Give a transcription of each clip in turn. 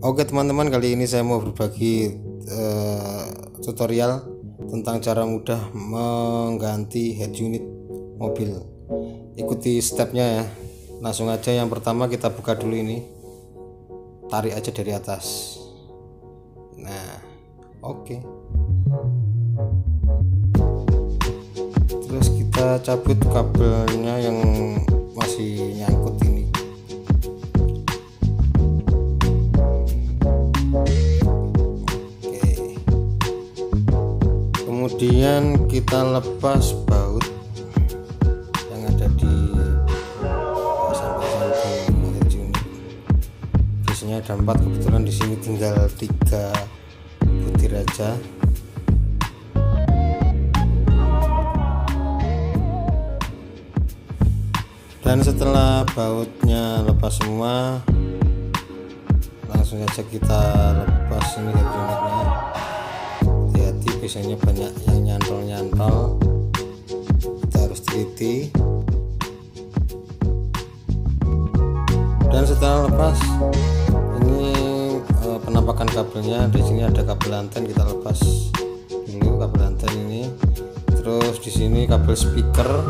Oke teman-teman, kali ini saya mau berbagi tutorial tentang cara mudah mengganti head unit mobil. Ikuti stepnya ya. Langsung aja, yang pertama kita buka dulu ini, tarik aja dari atas. Nah, oke. Terus kita cabut kabelnya yang masih nyangkut ini. Kemudian kita lepas baut yang ada di samping head unit. Biasanya ada 4, kebetulan di sini tinggal 3 butir aja. Dan setelah bautnya lepas semua, langsung saja kita lepas ini head unitnya. Biasanya banyak yang nyantol-nyantol, kita harus teliti. Dan setelah lepas ini penampakan kabelnya, di sini ada kabel anten, kita lepas dulu kabel anten ini. Terus di sini kabel speaker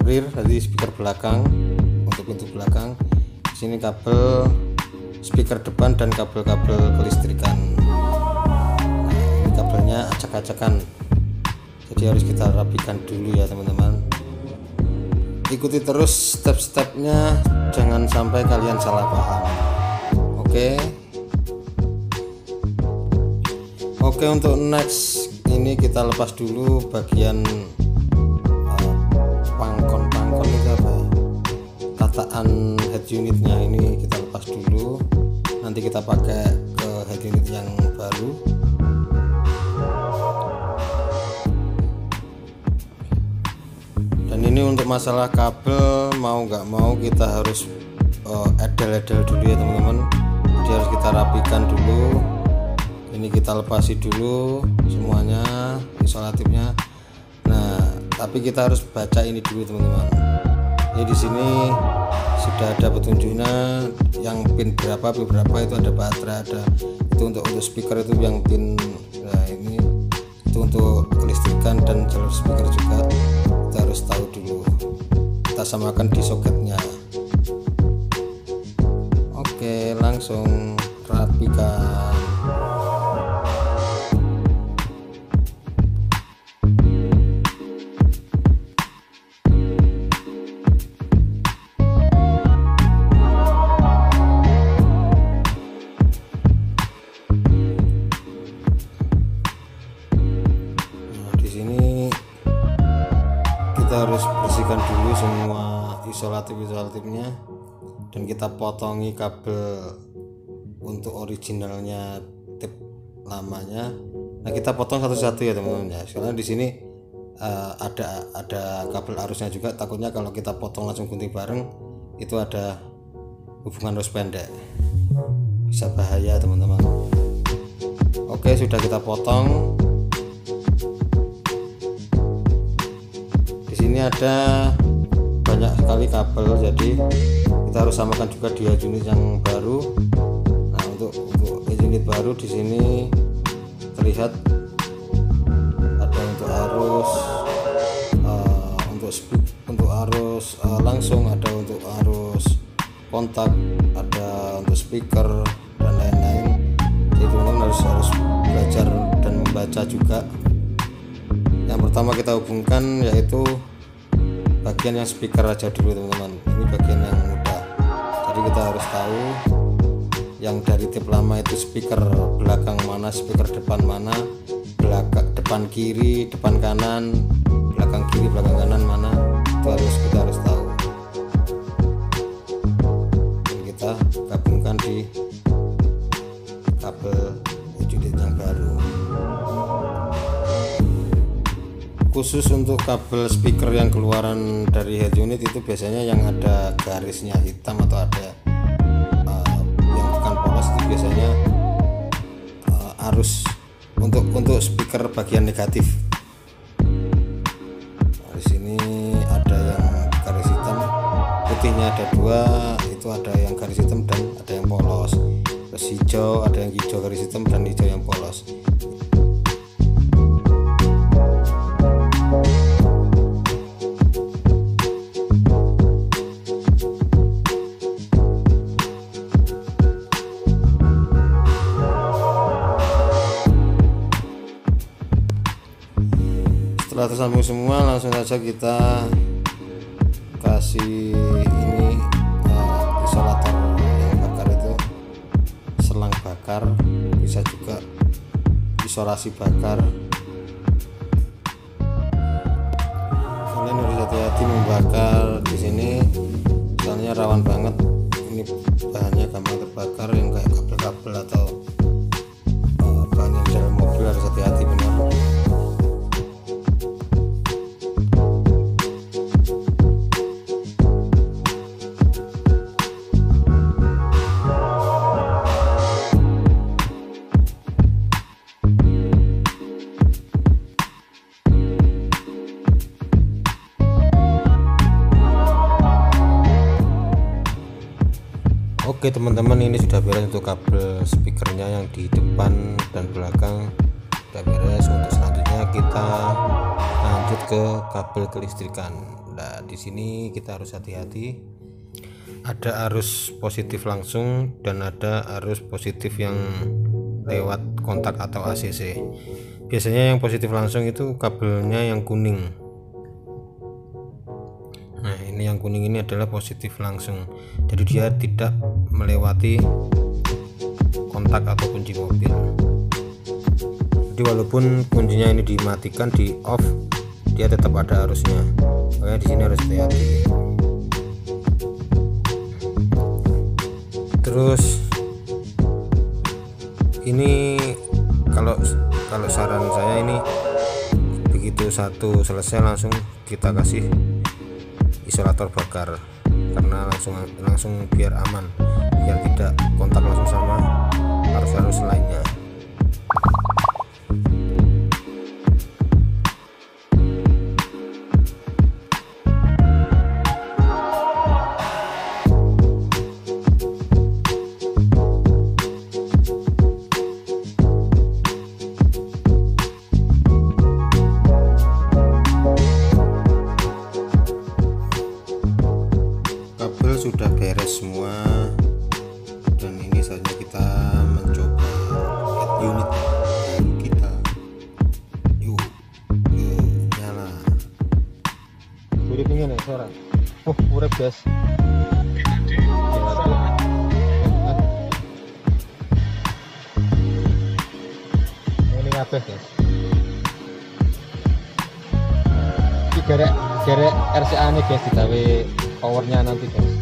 rear, jadi speaker belakang untuk pintu belakang. Di sini kabel speaker depan dan kabel-kabel kelistrikan. Kabelnya acak-acakan, jadi harus kita rapikan dulu ya teman-teman. Ikuti terus step-stepnya, jangan sampai kalian salah paham. Oke, untuk next ini kita lepas dulu bagian pangkon itu apa ya, kataan head unitnya ini kita lepas dulu, nanti kita pakai ke head unit yang baru. Dan ini untuk masalah kabel, mau nggak mau kita harus edel-edel dulu ya teman-teman. Jadi harus kita rapikan dulu. Ini kita lepasi dulu semuanya, isolatifnya. Nah, tapi kita harus baca ini dulu teman-teman. Ini di sini sudah ada petunjuknya, yang pin berapa itu ada baterai, ada itu untuk speaker itu yang pin. Nah, ini itu untuk kelistrikan dan jalur speaker juga. Kita harus tahu dulu, kita samakan di soketnya. Oke, langsung rapikan. Kita harus bersihkan dulu semua isolatifnya, dan kita potongi kabel untuk originalnya, tip lamanya. Nah, kita potong satu-satu ya teman-teman ya. Sekarang di sini ada kabel arusnya juga, takutnya kalau kita potong langsung gunting bareng itu ada hubungan arus pendek, bisa bahaya teman-teman. Oke, sudah kita potong. Ini ada banyak sekali kabel, jadi kita harus samakan juga di unit yang baru. Nah, untuk unit baru di sini terlihat ada untuk arus, untuk arus langsung, ada untuk arus kontak, ada untuk speaker dan lain-lain. Jadi teman-teman harus belajar dan membaca juga. Yang pertama kita hubungkan yaitu bagian yang speaker aja dulu teman-teman. Ini bagian yang mudah, jadi kita harus tahu yang dari tip lama itu speaker belakang mana, speaker depan mana, depan kiri, depan kanan, belakang kiri, belakang kanan mana, itu kita harus tahu. Dan kita gabungkan di kabel unit yang baru. Khusus untuk kabel speaker yang keluaran dari head unit itu biasanya yang ada garisnya hitam atau ada yang bukan polos, itu biasanya arus untuk speaker bagian negatif. Nah, di sini ada yang garis hitam, putihnya ada 2, itu itu ada yang garis hitam dan ada yang polos. Terus hijau, ada yang hijau garis hitam dan hijau yang polos. Setelah tersambung semua, langsung saja kita kasih ini isolator yang bakar itu, selang bakar, bisa juga isolasi bakar. Kalian harus hati-hati membakar di sini, soalnya rawan banget. Ini bahannya gampang terbakar, yang kayak kabel-kabel atau bahan yang dalam mobil harus hati-hati benar. Oke teman-teman, ini sudah beres untuk kabel speakernya yang di depan dan belakang sudah beres. Untuk selanjutnya kita lanjut ke kabel kelistrikan. Nah, di sini kita harus hati-hati. Ada arus positif langsung dan ada arus positif yang lewat kontak atau ACC. Biasanya yang positif langsung itu kabelnya yang kuning. Nah, ini yang kuning ini adalah positif langsung, jadi dia tidak melewati kontak atau kunci mobil. Jadi walaupun kuncinya ini dimatikan, di off, dia tetap ada arusnya. Makanya di sini harus hati-hati. Terus ini kalau saran saya ini, begitu satu selesai langsung kita kasih isolator bakar, karena langsung biar aman, biar tidak kontak langsung sama arus-arus lainnya. Sudah beres semua, dan ini saatnya kita mencoba head unit kita. Yuk nyala. Urip ini nih suara. Urip guys. Ini kabeh guys. Iki garek RCA nih guys, digawe powernya nanti guys.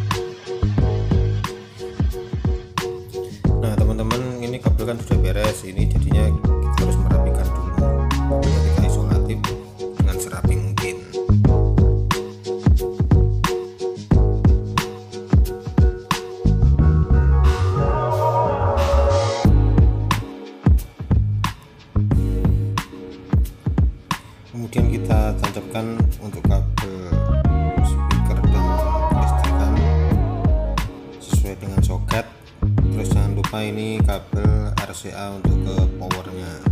Nah teman-teman, ini kabel kan sudah beres, ini jadinya kita harus merapikan dulu. Kabelnya kita isolatif dengan serapi mungkin. Kemudian kita tancapkan untuk kabel speaker dan kelistrikan sesuai dengan soket. Terus jangan lupa ini kabel RCA untuk ke powernya.